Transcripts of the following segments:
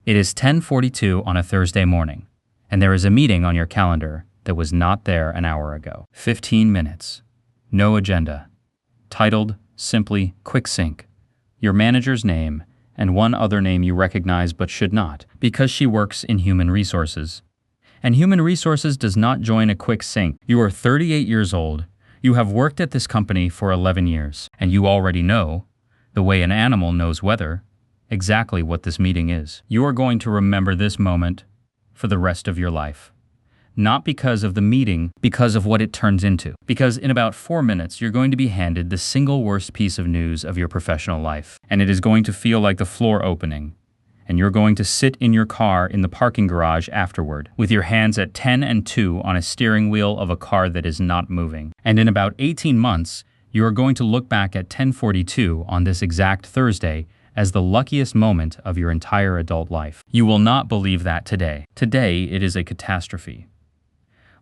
It is 10:42 on a Thursday morning, and there is a meeting on your calendar that was not there an hour ago. 15 minutes. No agenda. Titled simply Quick Sync. Your manager's name and one other name you recognize but should not, because she works in human resources. And human resources does not join a quick sync. You are 38 years old. You have worked at this company for 11 years, and you already know, the way an animal knows weather, exactly what this meeting is. You are going to remember this moment for the rest of your life. Not because of the meeting, because of what it turns into. Because in about 4 minutes, you're going to be handed the single worst piece of news of your professional life. And it is going to feel like the floor opening. And you're going to sit in your car in the parking garage afterward, with your hands at 10 and 2 on a steering wheel of a car that is not moving. And in about 18 months, you are going to look back at 10:42 on this exact Thursday as the luckiest moment of your entire adult life. You will not believe that today. Today, it is a catastrophe.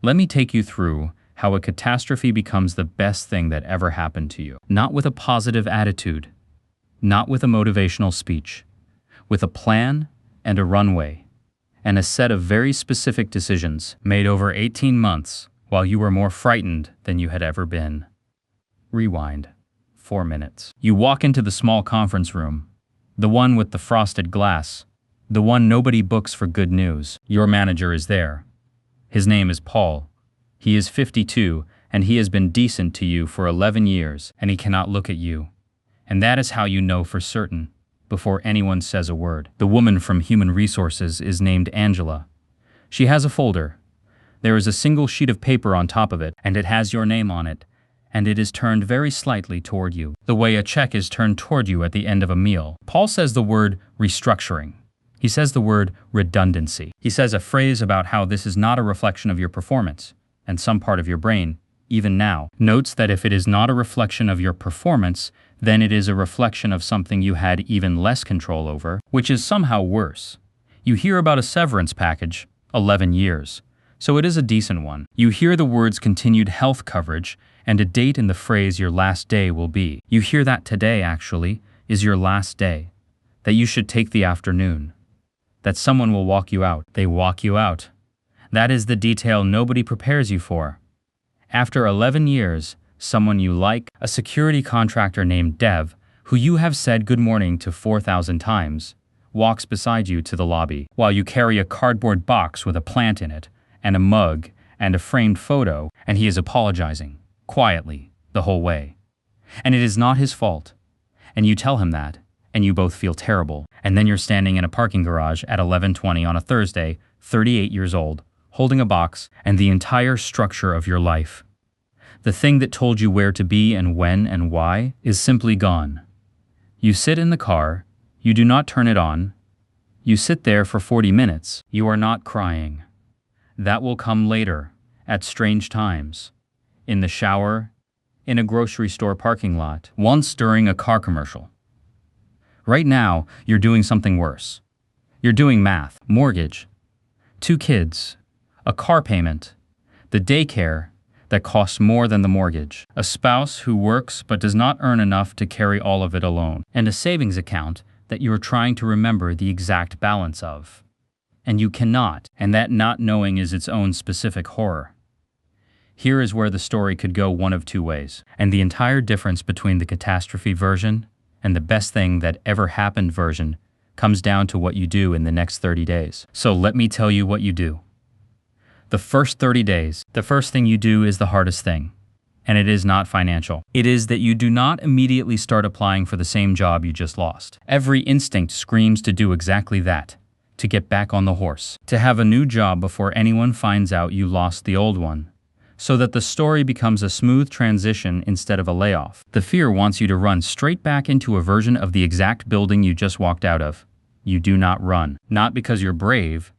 Let me take you through how a catastrophe becomes the best thing that ever happened to you. Not with a positive attitude, not with a motivational speech, with a plan and a runway, and a set of very specific decisions made over 18 months while you were more frightened than you had ever been. Rewind. 4 minutes. You walk into the small conference room, the one with the frosted glass, the one nobody books for good news. Your manager is there. His name is Paul. He is 52, and he has been decent to you for 11 years, and he cannot look at you. And that is how you know for certain, before anyone says a word. The woman from Human Resources is named Angela. She has a folder. There is a single sheet of paper on top of it, and it has your name on it, and it is turned very slightly toward you, the way a check is turned toward you at the end of a meal. Paul says the word restructuring. He says the word redundancy. He says a phrase about how this is not a reflection of your performance, and some part of your brain, even now, notes that if it is not a reflection of your performance, then it is a reflection of something you had even less control over, which is somehow worse. You hear about a severance package, 11 years, so it is a decent one. You hear the words continued health coverage and a date in the phrase your last day will be. You hear that today, actually, is your last day, that you should take the afternoon, that someone will walk you out. They walk you out. That is the detail nobody prepares you for. After 11 years, someone you like, a security contractor named Dev, who you have said good morning to 4,000 times, walks beside you to the lobby, while you carry a cardboard box with a plant in it, and a mug, and a framed photo, and he is apologizing, quietly, the whole way. And it is not his fault. And you tell him that, and you both feel terrible. And then you're standing in a parking garage at 11:20 on a Thursday, 38 years old, holding a box and the entire structure of your life. The thing that told you where to be and when and why is simply gone. You sit in the car, you do not turn it on, you sit there for 40 minutes, you are not crying. That will come later, at strange times, in the shower, in a grocery store parking lot, once during a car commercial. Right now, you're doing something worse. You're doing math, mortgage, 2 kids, a car payment, the daycare that costs more than the mortgage, a spouse who works but does not earn enough to carry all of it alone, and a savings account that you are trying to remember the exact balance of. And you cannot, and that not knowing is its own specific horror. Here is where the story could go one of 2 ways, and the entire difference between the catastrophe version and the best thing that ever happened version comes down to what you do in the next 30 days. So let me tell you what you do. The first 30 days, the first thing you do is the hardest thing, and it is not financial. It is that you do not immediately start applying for the same job you just lost. Every instinct screams to do exactly that, to get back on the horse, to have a new job before anyone finds out you lost the old one, so that the story becomes a smooth transition instead of a layoff. The fear wants you to run straight back into a version of the exact building you just walked out of. You do not run. Not because you're brave,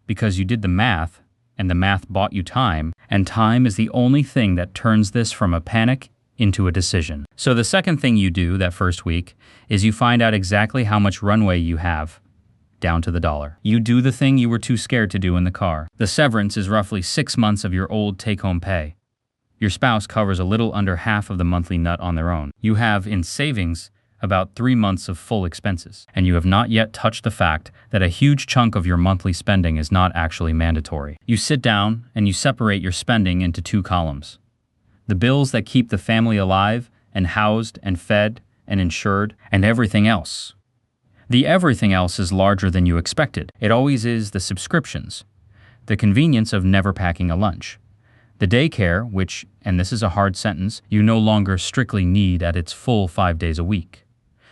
because you did the math, and the math bought you time, and time is the only thing that turns this from a panic into a decision. So the second thing you do that first week is you find out exactly how much runway you have, down to the dollar. You do the thing you were too scared to do in the car. The severance is roughly 6 months of your old take-home pay. Your spouse covers a little under half of the monthly nut on their own. You have, in savings, about 3 months of full expenses, and you have not yet touched the fact that a huge chunk of your monthly spending is not actually mandatory. You sit down and you separate your spending into 2 columns. The bills that keep the family alive and housed and fed and insured, and everything else. The everything else is larger than you expected. It always is the subscriptions, the convenience of never packing a lunch, the daycare, which, and this is a hard sentence, you no longer strictly need at its full 5 days a week,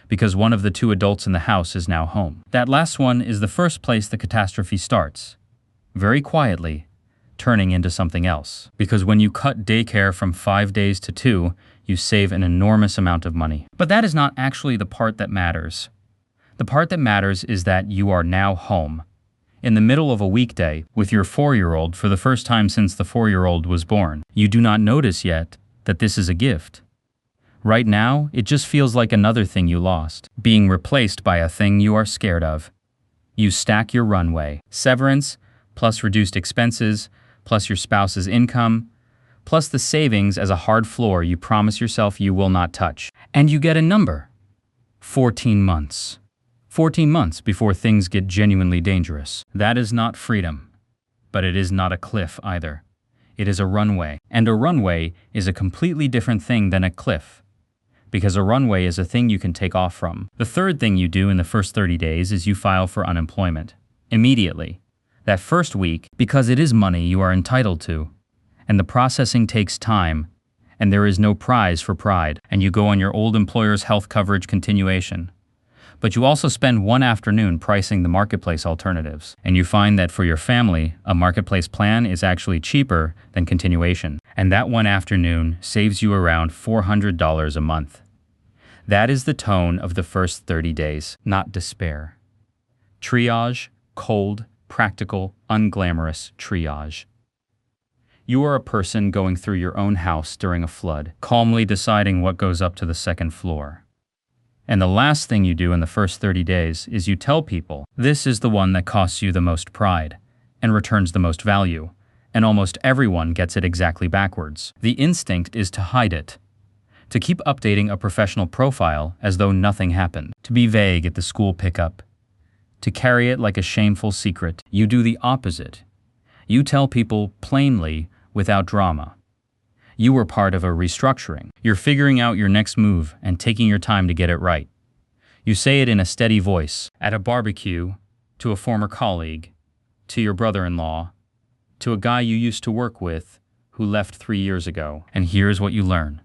because one of the 2 adults in the house is now home. That last one is the first place the catastrophe starts, very quietly, turning into something else. Because when you cut daycare from 5 days to 2, you save an enormous amount of money. But that is not actually the part that matters. The part that matters is that you are now home, in the middle of a weekday, with your 4-year-old for the first time since the 4-year-old was born. You do not notice yet that this is a gift. Right now, it just feels like another thing you lost, being replaced by a thing you are scared of. You stack your runway, severance, plus reduced expenses, plus your spouse's income, plus the savings as a hard floor you promise yourself you will not touch. And you get a number. 14 months. 14 months before things get genuinely dangerous. That is not freedom. But it is not a cliff either. It is a runway. And a runway is a completely different thing than a cliff, because a runway is a thing you can take off from. The third thing you do in the first 30 days is you file for unemployment. Immediately. That first week, because it is money you are entitled to, and the processing takes time, and there is no prize for pride, and you go on your old employer's health coverage continuation. But you also spend one afternoon pricing the marketplace alternatives, and you find that for your family, a marketplace plan is actually cheaper than continuation, and that one afternoon saves you around $400 a month. That is the tone of the first 30 days, not despair. Triage, cold, practical, unglamorous triage. You are a person going through your own house during a flood, calmly deciding what goes up to the second floor. And the last thing you do in the first 30 days is you tell people, this is the one that costs you the most pride and returns the most value, and almost everyone gets it exactly backwards. The instinct is to hide it, to keep updating a professional profile as though nothing happened, to be vague at the school pickup, to carry it like a shameful secret. You do the opposite. You tell people plainly without drama. You were part of a restructuring. You're figuring out your next move and taking your time to get it right. You say it in a steady voice, at a barbecue, to a former colleague, to your brother-in-law, to a guy you used to work with who left 3 years ago. And here's what you learn.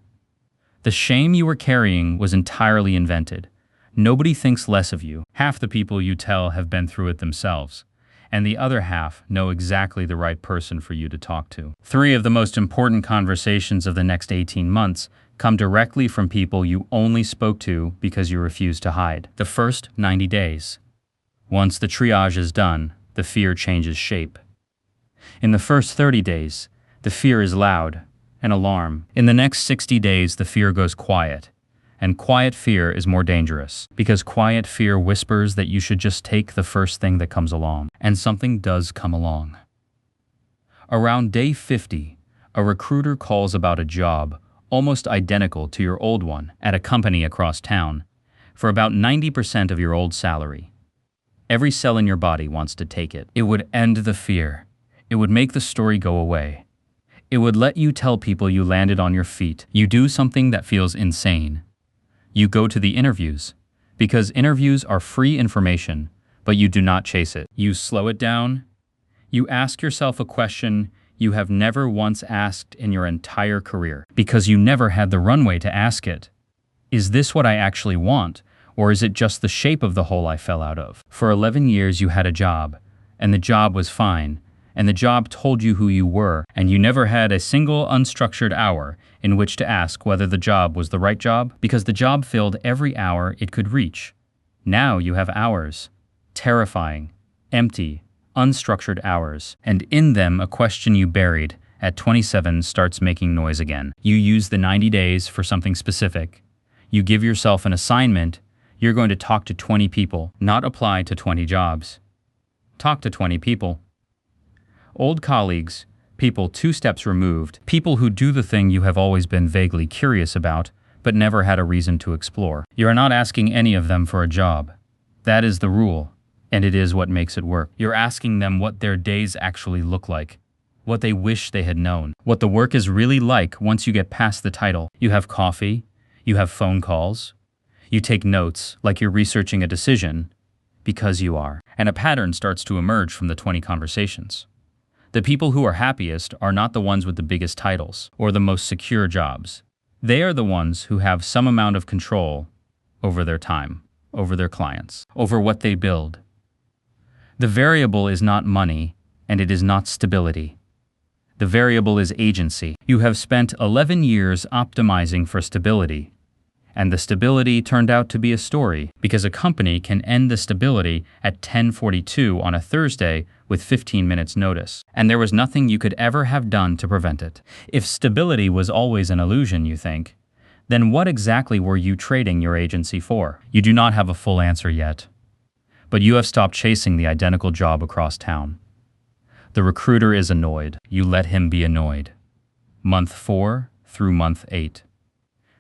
The shame you were carrying was entirely invented. Nobody thinks less of you. Half the people you tell have been through it themselves, and the other half know exactly the right person for you to talk to. 3 of the most important conversations of the next 18 months come directly from people you only spoke to because you refused to hide. The first 90 days. Once the triage is done, the fear changes shape. In the first 30 days, the fear is loud, an alarm. In the next 60 days, the fear goes quiet. And quiet fear is more dangerous, because quiet fear whispers that you should just take the first thing that comes along. And something does come along. Around day 50, a recruiter calls about a job almost identical to your old one at a company across town for about 90% of your old salary. Every cell in your body wants to take it. It would end the fear. It would make the story go away. It would let you tell people you landed on your feet. You do something that feels insane. You go to the interviews, because interviews are free information, but you do not chase it. You slow it down. You ask yourself a question you have never once asked in your entire career, because you never had the runway to ask it. Is this what I actually want, or is it just the shape of the hole I fell out of? For 11 years you had a job, and the job was fine, and the job told you who you were, and you never had a single unstructured hour in which to ask whether the job was the right job, because the job filled every hour it could reach. Now you have hours. Terrifying, empty, unstructured hours, and in them a question you buried at 27 starts making noise again. You use the 90 days for something specific. You give yourself an assignment. You're going to talk to 20 people, not apply to 20 jobs. Talk to 20 people. Old colleagues, people 2 steps removed, people who do the thing you have always been vaguely curious about, but never had a reason to explore. You are not asking any of them for a job. That is the rule, and it is what makes it work. You're asking them what their days actually look like, what they wish they had known, what the work is really like once you get past the title. You have coffee, you have phone calls, you take notes like you're researching a decision, because you are. And a pattern starts to emerge from the 20 conversations. The people who are happiest are not the ones with the biggest titles or the most secure jobs. They are the ones who have some amount of control over their time, over their clients, over what they build. The variable is not money, and it is not stability. The variable is agency. You have spent 11 years optimizing for stability, and the stability turned out to be a story because a company can end the stability at 10:42 on a Thursday with 15 minutes notice, and there was nothing you could ever have done to prevent it. If stability was always an illusion, you think, then what exactly were you trading your agency for? You do not have a full answer yet, but you have stopped chasing the identical job across town. The recruiter is annoyed. You let him be annoyed. Month 4 through month 8.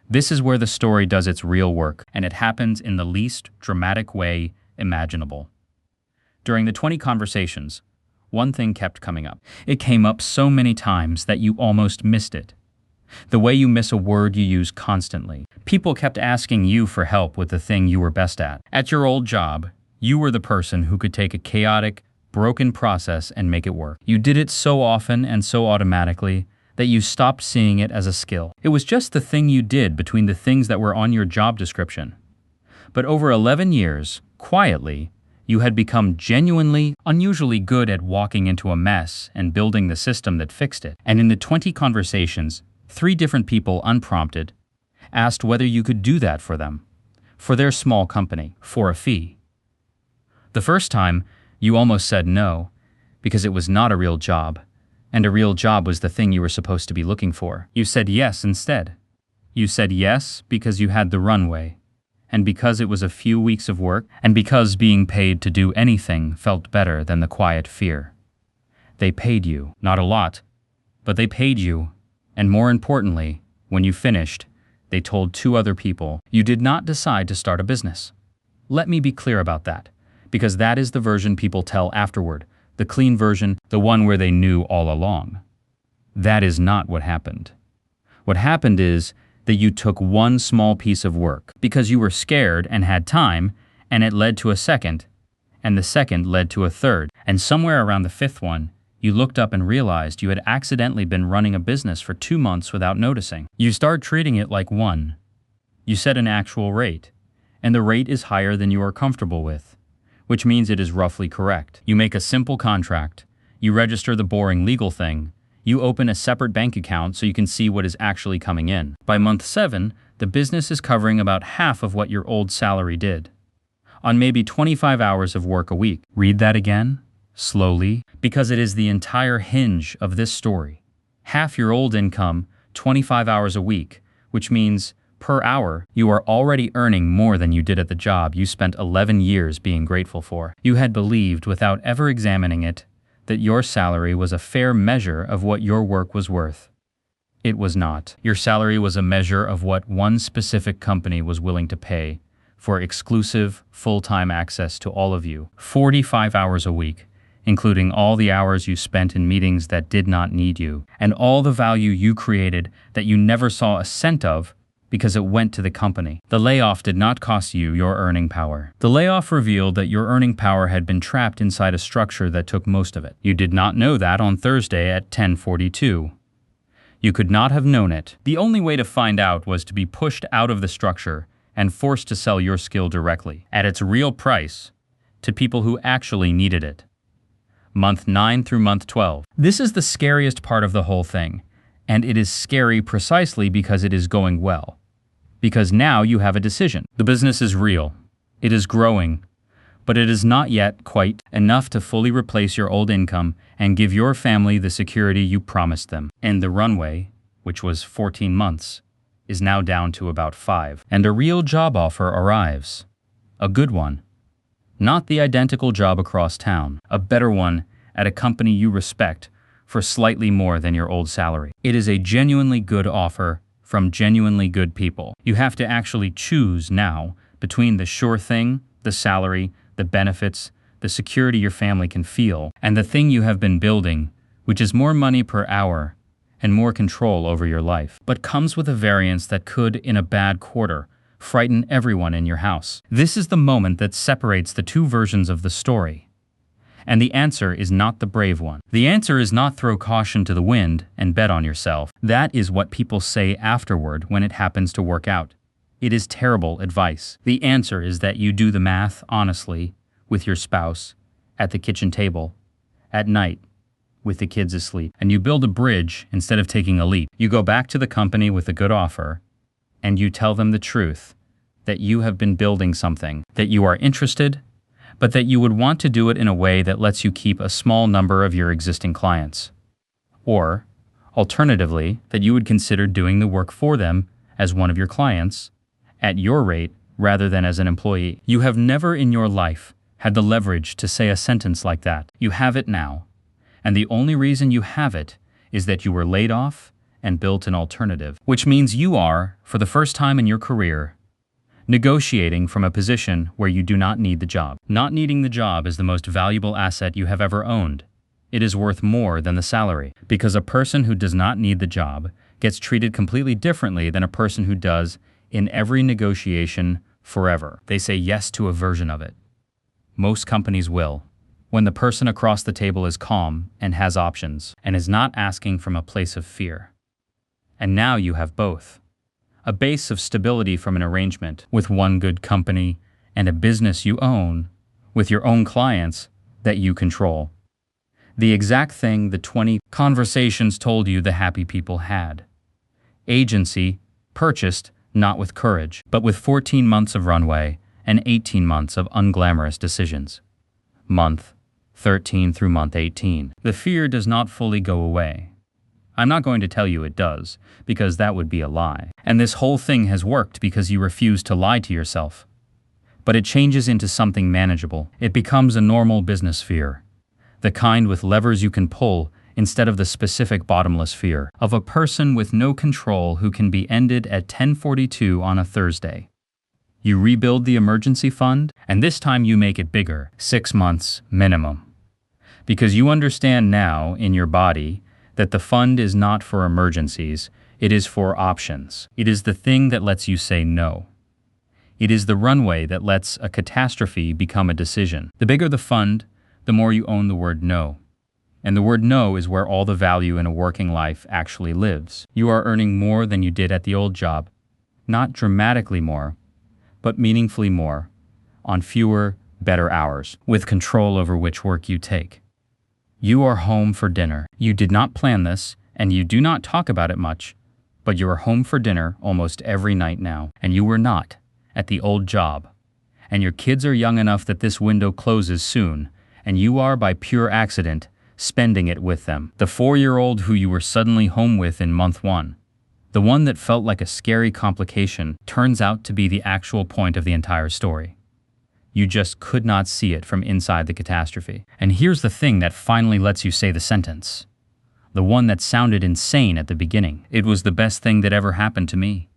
This is where the story does its real work, and it happens in the least dramatic way imaginable. During the 20 conversations, one thing kept coming up. It came up so many times that you almost missed it. The way you miss a word you use constantly. People kept asking you for help with the thing you were best at. At your old job, you were the person who could take a chaotic, broken process and make it work. You did it so often and so automatically that you stopped seeing it as a skill. It was just the thing you did between the things that were on your job description. But over 11 years, quietly, you had become genuinely, unusually good at walking into a mess and building the system that fixed it. And in the 20 conversations, 3 different people, unprompted, asked whether you could do that for them, for their small company, for a fee. The first time, you almost said no, because it was not a real job, and a real job was the thing you were supposed to be looking for. You said yes instead. You said yes because you had the runway, and because it was a few weeks of work, and because being paid to do anything felt better than the quiet fear. They paid you, not a lot, but they paid you, and more importantly, when you finished, they told 2 other people you did not decide to start a business. Let me be clear about that, because that is the version people tell afterward. The clean version, the one where they knew all along. That is not what happened. What happened is that you took one small piece of work because you were scared and had time, and it led to a second, and the second led to a third, and somewhere around the 5th one, you looked up and realized you had accidentally been running a business for 2 months without noticing. You start treating it like one. You set an actual rate, and the rate is higher than you are comfortable with, which means it is roughly correct. You make a simple contract. You register the boring legal thing. You open a separate bank account so you can see what is actually coming in. By month 7, the business is covering about half of what your old salary did, on maybe 25 hours of work a week. Read that again, slowly, because it is the entire hinge of this story. Half your old income, 25 hours a week, which means per hour, you are already earning more than you did at the job you spent 11 years being grateful for. You had believed, without ever examining it, that your salary was a fair measure of what your work was worth. It was not. Your salary was a measure of what one specific company was willing to pay for exclusive, full-time access to all of you. 45 hours a week, including all the hours you spent in meetings that did not need you, and all the value you created that you never saw a cent of because it went to the company. The layoff did not cost you your earning power. The layoff revealed that your earning power had been trapped inside a structure that took most of it. You did not know that on Thursday at 10:42. You could not have known it. The only way to find out was to be pushed out of the structure and forced to sell your skill directly, at its real price, to people who actually needed it. Month 9 through month 12. This is the scariest part of the whole thing, and it is scary precisely because it is going well. Because now you have a decision. The business is real. It is growing, but it is not yet quite enough to fully replace your old income and give your family the security you promised them. And the runway, which was 14 months, is now down to about 5. And a real job offer arrives. A good one. Not the identical job across town. A better one at a company you respect for slightly more than your old salary. It is a genuinely good offer from genuinely good people. You have to actually choose now between the sure thing, the salary, the benefits, the security your family can feel, and the thing you have been building, which is more money per hour and more control over your life, but comes with a variance that could, in a bad quarter, frighten everyone in your house. This is the moment that separates the two versions of the story. And the answer is not the brave one. The answer is not throw caution to the wind and bet on yourself. That is what people say afterward when it happens to work out. It is terrible advice. The answer is that you do the math honestly with your spouse, at the kitchen table, at night, with the kids asleep, and you build a bridge instead of taking a leap. You go back to the company with a good offer, and you tell them the truth, that you have been building something, that you are interested, but that you would want to do it in a way that lets you keep a small number of your existing clients. Or, alternatively, that you would consider doing the work for them as one of your clients, at your rate rather than as an employee. You have never in your life had the leverage to say a sentence like that. You have it now. And the only reason you have it is that you were laid off and built an alternative, which means you are, for the first time in your career, negotiating from a position where you do not need the job. Not needing the job is the most valuable asset you have ever owned. It is worth more than the salary, because a person who does not need the job gets treated completely differently than a person who does in every negotiation forever. They say yes to a version of it. Most companies will, when the person across the table is calm and has options, and is not asking from a place of fear. And now you have both. A base of stability from an arrangement with one good company and a business you own with your own clients that you control. The exact thing the 20 conversations told you the happy people had. Agency purchased not with courage, but with 14 months of runway and 18 months of unglamorous decisions. Month 13 through month 18. The fear does not fully go away. I'm not going to tell you it does, because that would be a lie. And this whole thing has worked because you refuse to lie to yourself. But it changes into something manageable. It becomes a normal business fear. The kind with levers you can pull instead of the specific bottomless fear of a person with no control who can be ended at 10:42 on a Thursday. You rebuild the emergency fund, and this time you make it bigger, 6 months minimum. Because you understand now in your body that the fund is not for emergencies, it is for options. It is the thing that lets you say no. It is the runway that lets a catastrophe become a decision. The bigger the fund, the more you own the word no. And the word no is where all the value in a working life actually lives. You are earning more than you did at the old job. Not dramatically more, but meaningfully more, on fewer, better hours, with control over which work you take. You are home for dinner. You did not plan this, and you do not talk about it much, but you are home for dinner almost every night now, and you were not at the old job. And your kids are young enough that this window closes soon, and you are, by pure accident, spending it with them. The 4-year-old who you were suddenly home with in month 1, the one that felt like a scary complication, turns out to be the actual point of the entire story. You just could not see it from inside the catastrophe. And here's the thing that finally lets you say the sentence. The one that sounded insane at the beginning. It was the best thing that ever happened to me.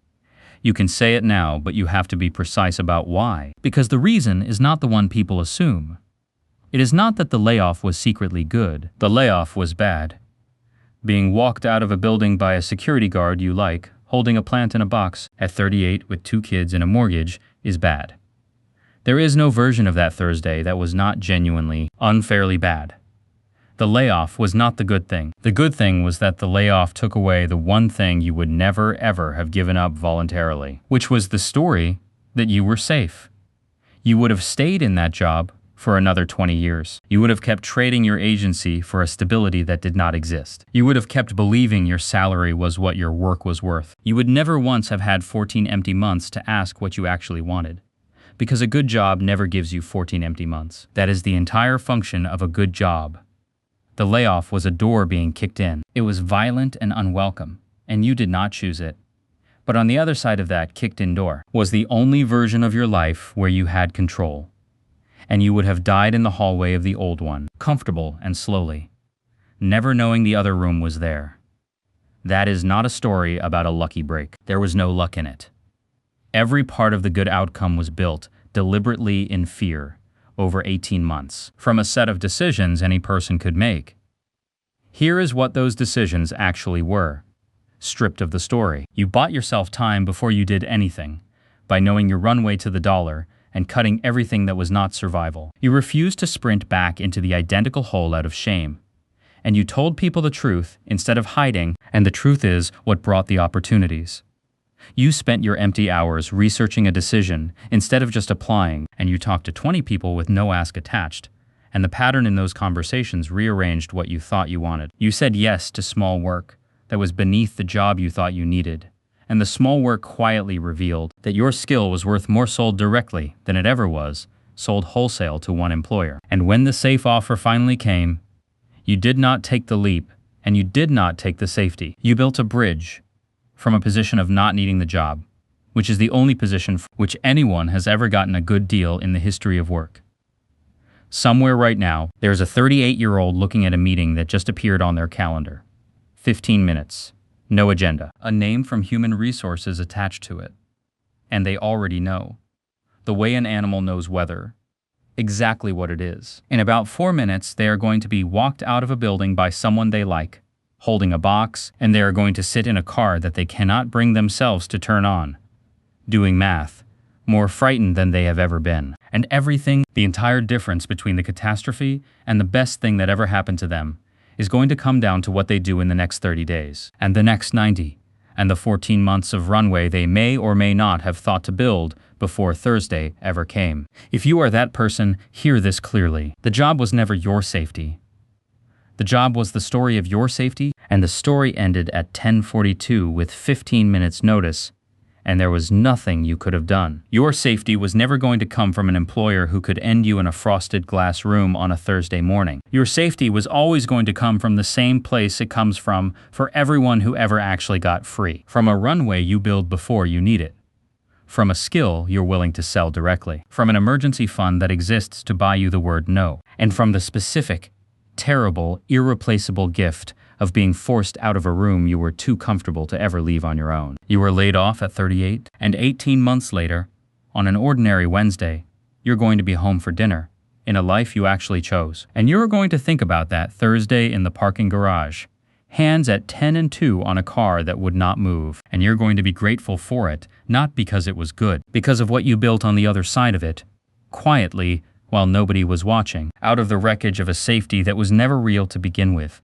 You can say it now, but you have to be precise about why. Because the reason is not the one people assume. It is not that the layoff was secretly good. The layoff was bad. Being walked out of a building by a security guard you like, holding a plant in a box, at 38 with 2 kids and a mortgage, is bad. There is no version of that Thursday that was not genuinely, unfairly bad. The layoff was not the good thing. The good thing was that the layoff took away the one thing you would never ever have given up voluntarily, which was the story that you were safe. You would have stayed in that job for another 20 years. You would have kept trading your agency for a stability that did not exist. You would have kept believing your salary was what your work was worth. You would never once have had 14 empty months to ask what you actually wanted. Because a good job never gives you 14 empty months. That is the entire function of a good job. The layoff was a door being kicked in. It was violent and unwelcome, and you did not choose it. But on the other side of that kicked-in door was the only version of your life where you had control. And you would have died in the hallway of the old one, comfortable and slowly, never knowing the other room was there. That is not a story about a lucky break. There was no luck in it. Every part of the good outcome was built deliberately in fear over 18 months from a set of decisions any person could make. Here is what those decisions actually were. Stripped of the story. You bought yourself time before you did anything, by knowing your runway to the dollar and cutting everything that was not survival. You refused to sprint back into the identical hole out of shame. And you told people the truth instead of hiding, and the truth is what brought the opportunities. You spent your empty hours researching a decision instead of just applying, and you talked to 20 people with no ask attached, and the pattern in those conversations rearranged what you thought you wanted. You said yes to small work that was beneath the job you thought you needed, and the small work quietly revealed that your skill was worth more sold directly than it ever was sold wholesale to one employer. And when the safe offer finally came, you did not take the leap, and you did not take the safety. You built a bridge from a position of not needing the job, which is the only position for which anyone has ever gotten a good deal in the history of work. Somewhere right now, there's a 38-year-old looking at a meeting that just appeared on their calendar. 15 minutes. No agenda. A name from human resources attached to it. And they already know. The way an animal knows weather. Exactly what it is. In about 4 minutes, they are going to be walked out of a building by someone they like, holding a box, and they are going to sit in a car that they cannot bring themselves to turn on. Doing math. More frightened than they have ever been. And everything, the entire difference between the catastrophe and the best thing that ever happened to them, is going to come down to what they do in the next 30 days, and the next 90, and the 14 months of runway they may or may not have thought to build before Thursday ever came. If you are that person, hear this clearly. The job was never your safety. The job was the story of your safety, and the story ended at 10:42 with 15 minutes notice, and there was nothing you could have done. Your safety was never going to come from an employer who could end you in a frosted glass room on a Thursday morning. Your safety was always going to come from the same place it comes from for everyone who ever actually got free. From a runway you build before you need it. From a skill you're willing to sell directly. From an emergency fund that exists to buy you the word no. And from the specific, terrible, irreplaceable gift of being forced out of a room you were too comfortable to ever leave on your own. You were laid off at 38, and 18 months later, on an ordinary Wednesday, you're going to be home for dinner, in a life you actually chose. And you're going to think about that Thursday in the parking garage, hands at 10 and 2 on a car that would not move. And you're going to be grateful for it, not because it was good, because of what you built on the other side of it, quietly, while nobody was watching, out of the wreckage of a safety that was never real to begin with.